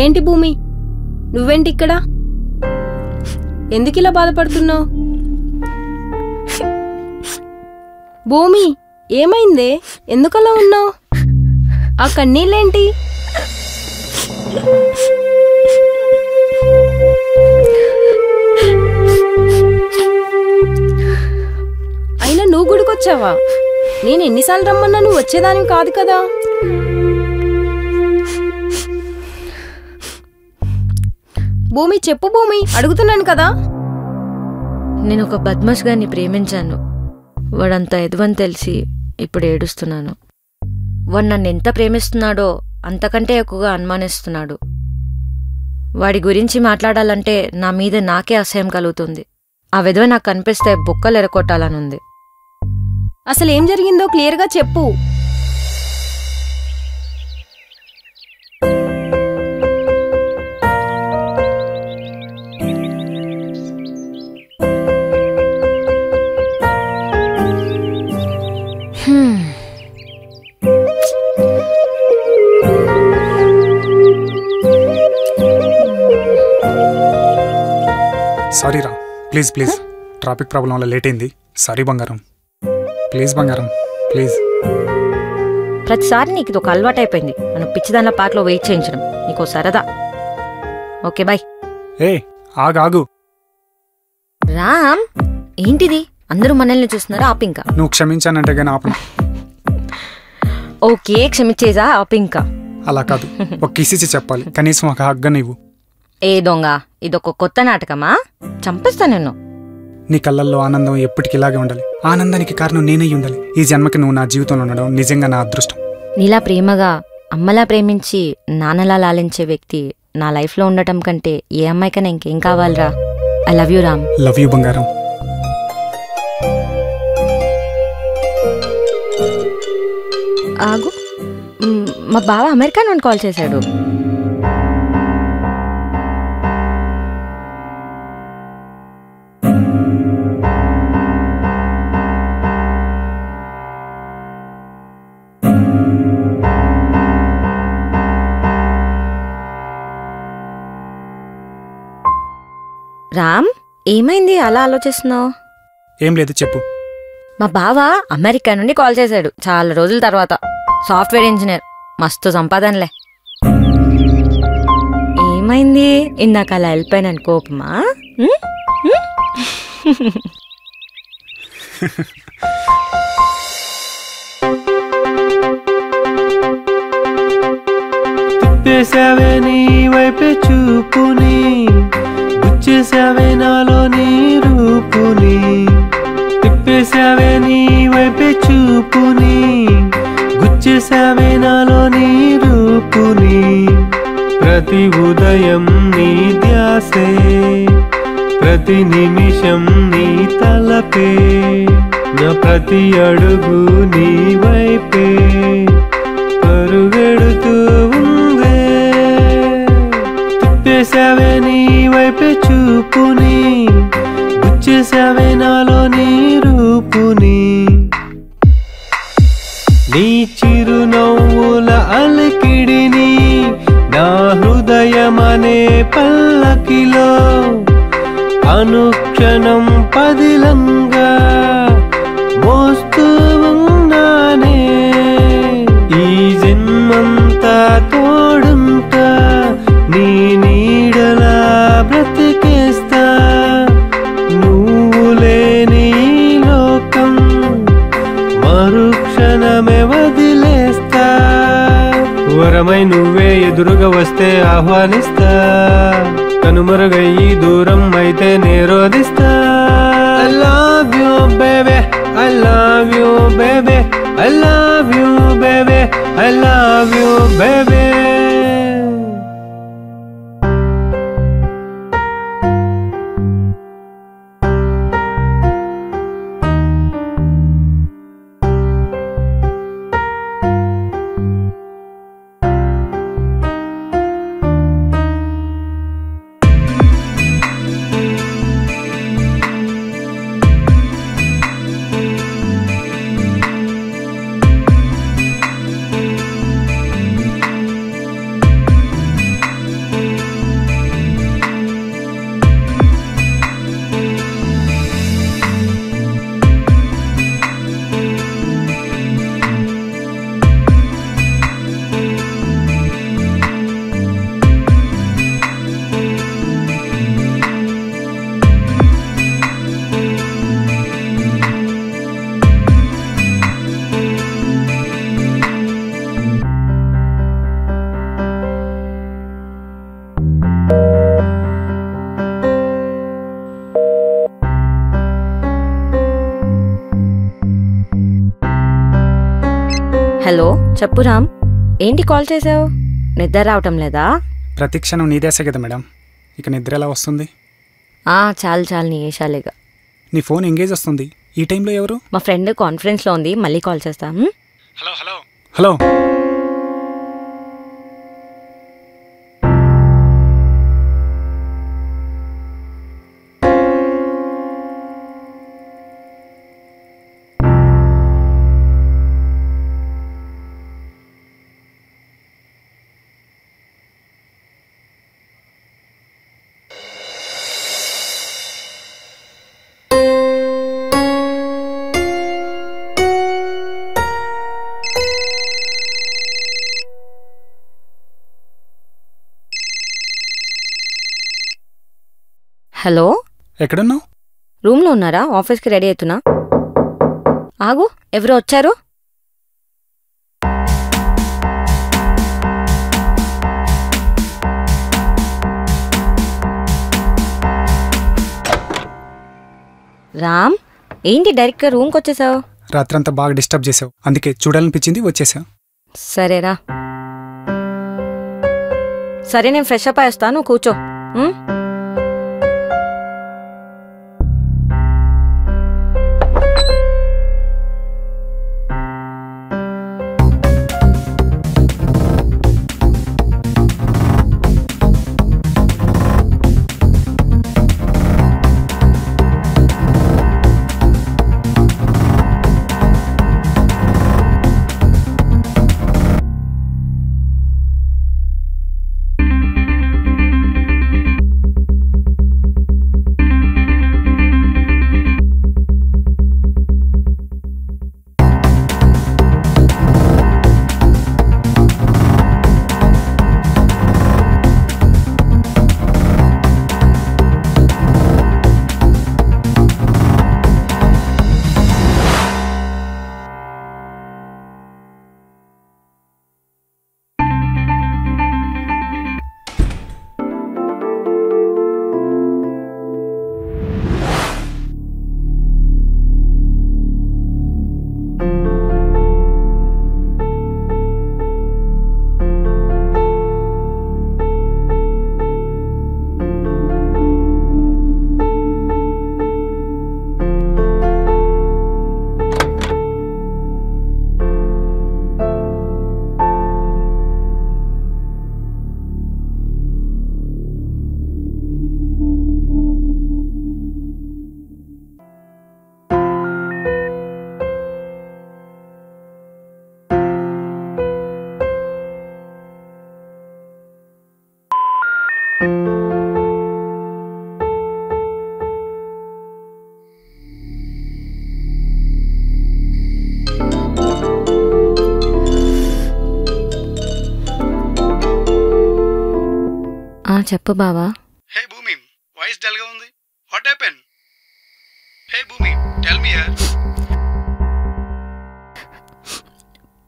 ఏంటి భూమి, నువ్వేంటి ఇక్కడ? ఎందుకిలా బాధపడుతున్నావు? భూమి, ఏమైందే? ఎందుకలా ఉన్నావు? ఆ కన్నీళ్ళేంటి? అయినా నువ్వు గుడికొచ్చావా? నేను ఎన్నిసార్లు రమ్మన్నా నువ్వు వచ్చేదానివి కాదు కదా. భూమి చెప్పు భూమి, అడుగుతున్నాను కదా. నేను ఒక బద్మాష్ గారిని ప్రేమించాను. వాడంత ఎదువని తెలిసి ఇప్పుడు ఏడుస్తున్నాను. వాడు నన్ను ఎంత ప్రేమిస్తున్నాడో అంతకంటే ఎక్కువగా అనుమానిస్తున్నాడు. వాడి గురించి మాట్లాడాలంటే నా మీద నాకే అసహ్యం కలుగుతుంది. ఆ విధవ నాకు కనిపిస్తే బొక్కలు ఎరకొట్టాలనుంది. అసలు ఏం జరిగిందో క్లియర్గా చెప్పు. సారీ రా, ప్లీజ్ ప్లీజ్, ట్రాఫిక్ ప్రాబ్లం వల్ల లేట్ అయింది. సారీ బంగారం, ప్లీజ్ బంగారం ప్లీజ్. ప్రతిసారి నీకు ఇది ఒక అలవాటు అయిపోయింది, నన్ను పిచ్చిదాన్ల పార్క్లో వెయిట్ చేయించడం. నీకో సరదా. Okay bye. ఏ ఆగాగు. రామ్, ఏంటిది? అందరూ మనల్ని చూస్తున్నారా? ఆపింకా. నువ్వు క్షమించానంటే కానీ ఆపను. ఓకే క్షమించేసా, ఆపింకా. అలా కాదు, ఒక కిసిచి చెప్పాలి, కనీసం ఒక హగ్గ నీవు. ఏ దొంగ, ఇదొక కొత్త నాటకమా? చంపేస్తా నిన్ను. నీ కళ్ళల్లో ఆనందం ఎప్పటికి ఇలాగే ఉండాలి. ఆనందానికి కారణం నేనై ఉండాలి. ఈ జన్మకి నువ్వు నా జీవితంలో ఉండడం నిజంగా నా అదృష్టం. నీలా ప్రేమగా అమ్మలా ప్రేమించి నాన్నలా లాలించే వ్యక్తి నా లైఫ్లో ఉండటం కంటే ఏ అమ్మాయికైనా ఇంకేం కావాలరా? I love you Ram. Love you బంగారం. ఆగు, మా బావ అమెరికా నుండి కాల్ చేశాడు. రామ్, ఏమైంది అలా ఆలోచిస్తున్నావు? ఏం లేదు, చెప్పు. మా బావ అమెరికా నుండి కాల్ చేశాడు చాలా రోజుల తర్వాత. సాఫ్ట్వేర్ ఇంజనీర్, మస్తు సంపాదనలే. ఏమైంది? ఇందాక అలా వెళ్ళిపోయినాను కోపమా? తిప్పేసావే నీ వైపే చూపుని, గుచ్చేసావే నాలో నీ రూపుని. తిప్పేసావే నీ వైపే చూపుని, గుచ్చేసావే నాలో నీ రూపుని. ప్రతి ఉదయం నీ ధ్యాసే, ప్రతి నిమిషం నీ తలపే, నా ప్రతి అడుగు నీ వైపే పరుగెడుతూ ఉందే. తిప్పేసావే నీ వైపే చూపుని, గుచ్చేసావే నాలో నీ రూపుని. నీ చిరునవ్వుల అలికిడిని నా హృదయమనే పల్లకిలో అనుక్షణం పదిలంగా మోస్తూ ఉన్నానే. ఈ జన్మంతా తోడుంటా, నీ నీడలా బ్రతికేస్తా. నువ్వు లేని లోకం మరుక్షణమే వదిలేస్తా. వరమై నువ్వే ఎదురుగా వస్తే ఆహ్వానిస్తా, కనుమరుగయ్యి దూరం అయితే నిరోధిస్తా. I love you baby, I love you baby, I love you baby, I love you baby. Hello చెప్పు రామ్, ఏంటి కాల్ చేసావు? నిద్ర రావటం లేదా? ప్రతి క్షణం నీదేసే కదా మేడం, ఇక నిద్ర ఎలా వస్తుంది? చాలు చాలు నీ ఏషాలేగా. నీ ఫోన్ ఎంగేజ్ వస్తుంది, ఈ టైంలో ఎవరు? మా ఫ్రెండ్ కాన్ఫరెన్స్లో ఉంది, మళ్ళీ కాల్ చేస్తా. Hello hello hello. హలో, ఎక్కడున్నావు? రూమ్లో ఉన్నారా? ఆఫీస్కి రెడీ అవుతున్నా. ఆగు, ఎవరో వచ్చారు. రామ్, ఏంటి డైరెక్ట్గా రూమ్కి వచ్చేసావు? రాత్రంతా బాగా డిస్టర్బ్ చేసావు, అందుకే చూడాలనిపించింది వచ్చేసా. సరేరా, సరే నేను ఫ్రెష్ అప్ అయ్యేస్తాను, కూర్చో. చెప్పు బావా. హే భూమి, వాయిస్ డల్ గా ఉంది. What happen? హే భూమి, టెల్ మీ యార్.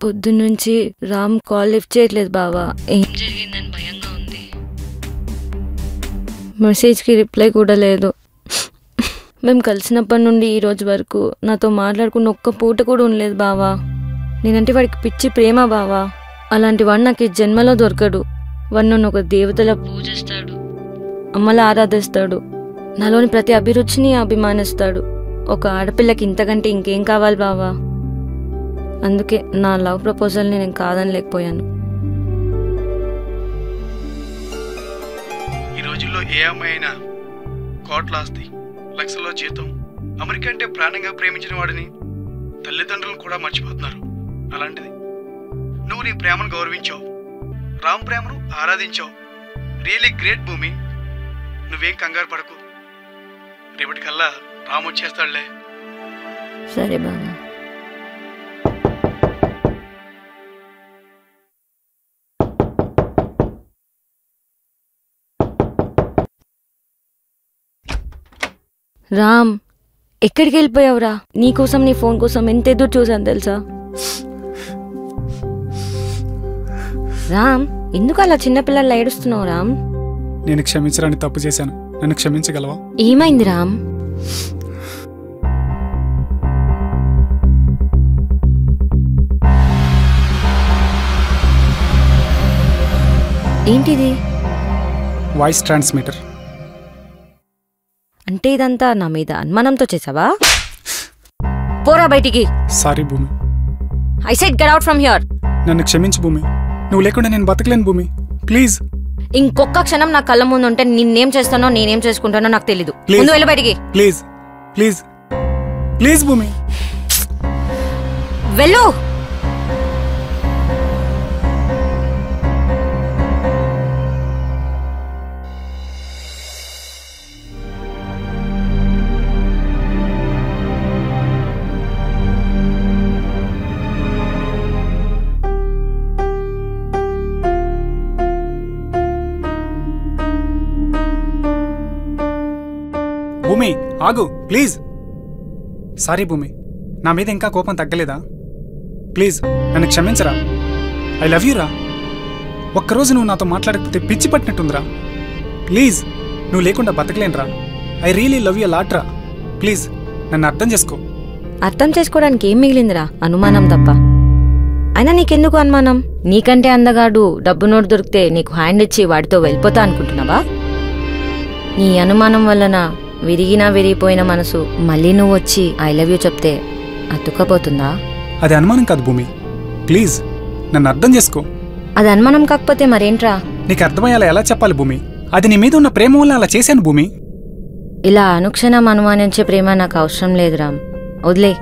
పొద్దున్నుంచి రామ్ కాల్ లిఫ్ట్ చేయట్లేదు బావా. ఏం జరిగిందని భయంగా ఉంది. మెసేజ్కి రిప్లై కూడా లేదు. మేము కలిసినప్పటి నుండి ఈ రోజు వరకు నాతో మాట్లాడుకున్న ఒక్క పూట కూడా ఉండలేదు బావా. నేనంటే వాడికి పిచ్చి ప్రేమ బావా. అలాంటి వాడు నాకు ఈ జన్మలో దొరకడు. వాడు నన్ను ఒక దేవతలా పూజిస్తాడు, అమ్మలా ఆరాధిస్తాడు, నాలోని ప్రతి అభిరుచిని అభిమానిస్తాడు. ఒక ఆడపిల్లకి ఇంతకంటే ఇంకేం కావాలి బావా. అందుకే నా లవ్ ప్రపోజల్ని నేను కాదనలేకపోయాను. ఈ రోజుల్లో ఏ అమ్మాయి అయినా కోట్ల ఆస్తి, లక్షల్లో జీతం, అమెరికా అంటే ప్రాణంగా ప్రేమించిన వాడిని తల్లిదండ్రులను కూడా మర్చిపోతున్నారు. అలాంటిది నువ్వు నీ ప్రేమను గౌరవించావు, రామ్ ప్రేమను ఆరాధించావు. రియలీ గ్రేట్ భూమి. నువ్వేం కంగారు పడకు, రేపటికల్లా రామ్ వచ్చేస్తాడులే. సరే బాబా. రామ్, ఎక్కడికి వెళ్ళిపోయావురా? నీకోసం నీ ఫోన్ కోసం ఎంత ఎదురు చూసాను తెలుసా? రామ్, ఎందుకు అలా చిన్నపిల్లలు ఏడుస్తున్నావు రామ్? నేను క్షమించడానికి తప్పు చేశాను, నన్ను క్షమించగలవా? ఏమైంది రామ్? ఏంటిది? Voice transmitter. అంటే ఇదంతా నా మీద అనుమానంతో చేసావా? పోరా బయటికి. సారీ భూమి. I said get out from here. నన్ను క్షమించు భూమి. నువ్వు లేకుండా నేను బతకలేను భూమి. ప్లీజ్. ఇంకొక క్షణం నా కళ్ళ ముందు ఉంటే నిన్నేం చేస్తానో నేనేం చేసుకుంటానో నాకు తెలీదు. ముందు వెళ్ళి బయటికి. ప్లీజ్ ప్లీజ్ ప్లీజ్ భూమి. వెళ్ళు. భూమి ఆగు ప్లీజ్. సారీ భూమి, నా మీద ఇంకా కోపం తగ్గలేదా? ప్లీజ్ నన్ను క్షమించరా. ఐ లవ్ యూ రా. ఒక్కరోజు నువ్వు నాతో మాట్లాడకపోతే పిచ్చి పట్టినట్టుందిరా. ప్లీజ్ నువ్వు లేకుండా బతకలేనురా. I really love you lot రా. ప్లీజ్ నన్ను అర్థం చేసుకో. అర్థం చేసుకోవడానికి ఏం మిగిలిందిరా? అనుమానం తప్ప. అయినా నీకెందుకు అనుమానం? నీకంటే అందగాడు డబ్బు నోటు దొరికితే నీకు హ్యాండ్ ఇచ్చి వాడితో వెళ్ళిపోతా అనుకుంటున్నావా? నీ అనుమానం వలన విరిగినా విరిగిపోయిన మనసు మళ్ళీ నువ్వు వచ్చి ఐ లవ్ యూ చెప్తే అతుక్కపోతుందా? అది అనుమానం కాదు భూమి. ప్లీజ్ నన్ను అర్థం చేసుకో. అది అనుమానం కాకపోతే మరేంట్రా? నీకు అర్థమయ్యేలా ఎలా చెప్పాలి భూమి? అది నీ మీద ఉన్న ప్రేమ వల్ల అలా చేశాను భూమి. ఇలా అనుక్షణం అనుమానించే ప్రేమ నాకు అవసరం లేదు రామ్. వదిలే.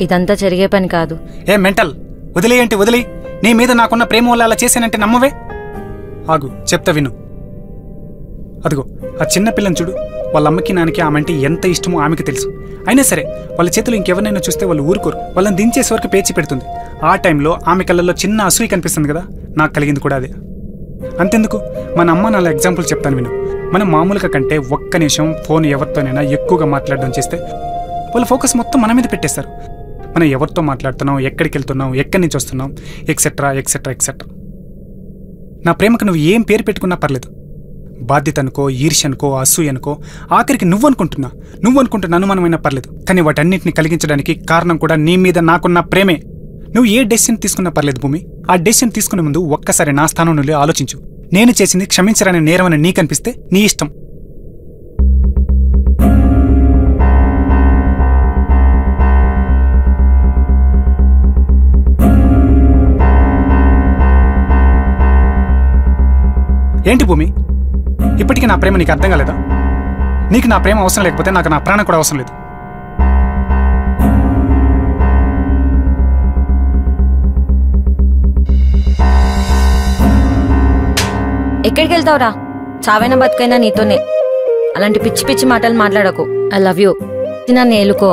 ఇదంతా జరిగే పని కాదు. ఏ మెంటల్, వదిలే అంటే వదిలే. నీ మీద నాకున్న ప్రేమ వల్ల అలా చేశానంటే నమ్మవే. ఆగు చెప్తా విను. అదిగో ఆ చిన్న పిల్లని చూడు. వాళ్ళ అమ్మకి నాన్నకి ఆమె అంటే ఎంత ఇష్టమో ఆమెకి తెలుసు. అయినా సరే వాళ్ళ చేతులు ఇంకెవరినైనా చూస్తే వాళ్ళు ఊరుకోరు. వాళ్ళని దించేసే వరకు పేచి పెడుతుంది. ఆ టైంలో ఆమె కళ్ళల్లో చిన్న అసూయ కనిపిస్తుంది కదా. నాకు కలిగింది కూడా అదే. అంతెందుకు, మన అమ్మ నాన్న ఎగ్జాంపుల్ చెప్తాను విను. మనం మామూలుగా కంటే ఒక్క నిమిషం ఫోన్ ఎవరితోనైనా ఎక్కువగా మాట్లాడడం చేస్తే వాళ్ళ ఫోకస్ మొత్తం మన మీద పెట్టేస్తారు. మనం ఎవరితో మాట్లాడుతున్నాం, ఎక్కడికి వెళ్తున్నాం, ఎక్కడి నుంచి వస్తున్నాం, ఎక్సెట్రా ఎక్సెట్రా ఎక్సెట్రా. నా ప్రేమకు నువ్వు ఏం పేరు పెట్టుకున్నా పర్లేదు. బాధ్యత అనుకో, ఈర్ష్య అనుకో, అసూయ అనుకో, ఆఖరికి నువ్వు అనుకుంటున్న అనుమానమైనా పర్లేదు. కానీ వాటన్నింటిని కలిగించడానికి కారణం కూడా నీ మీద నాకున్న ప్రేమే. నువ్వు ఏ డెసిషన్ తీసుకున్నా పర్లేదు భూమి. ఆ డెసిషన్ తీసుకునే ముందు ఒక్కసారి నా స్థానం నుండి ఆలోచించు. నేను చేసింది క్షమించరాని నేరమని నీకనిపిస్తే నీ ఇష్టం. ఏంటి భూమి, ఇప్పటికీ నా ప్రేమ నీకు అర్థం కాలేదా? నీకు నా ప్రేమ అవసరం లేకపోతే నాకు నా ప్రాణం కూడా అవసరం లేదు. ఎక్కడికి వెళ్తావురా? చావైనా బతుకైనా నీతోనే. అలాంటి పిచ్చి పిచ్చి మాటలు మాట్లాడకు. I love you. నన్ను ఏలుకో.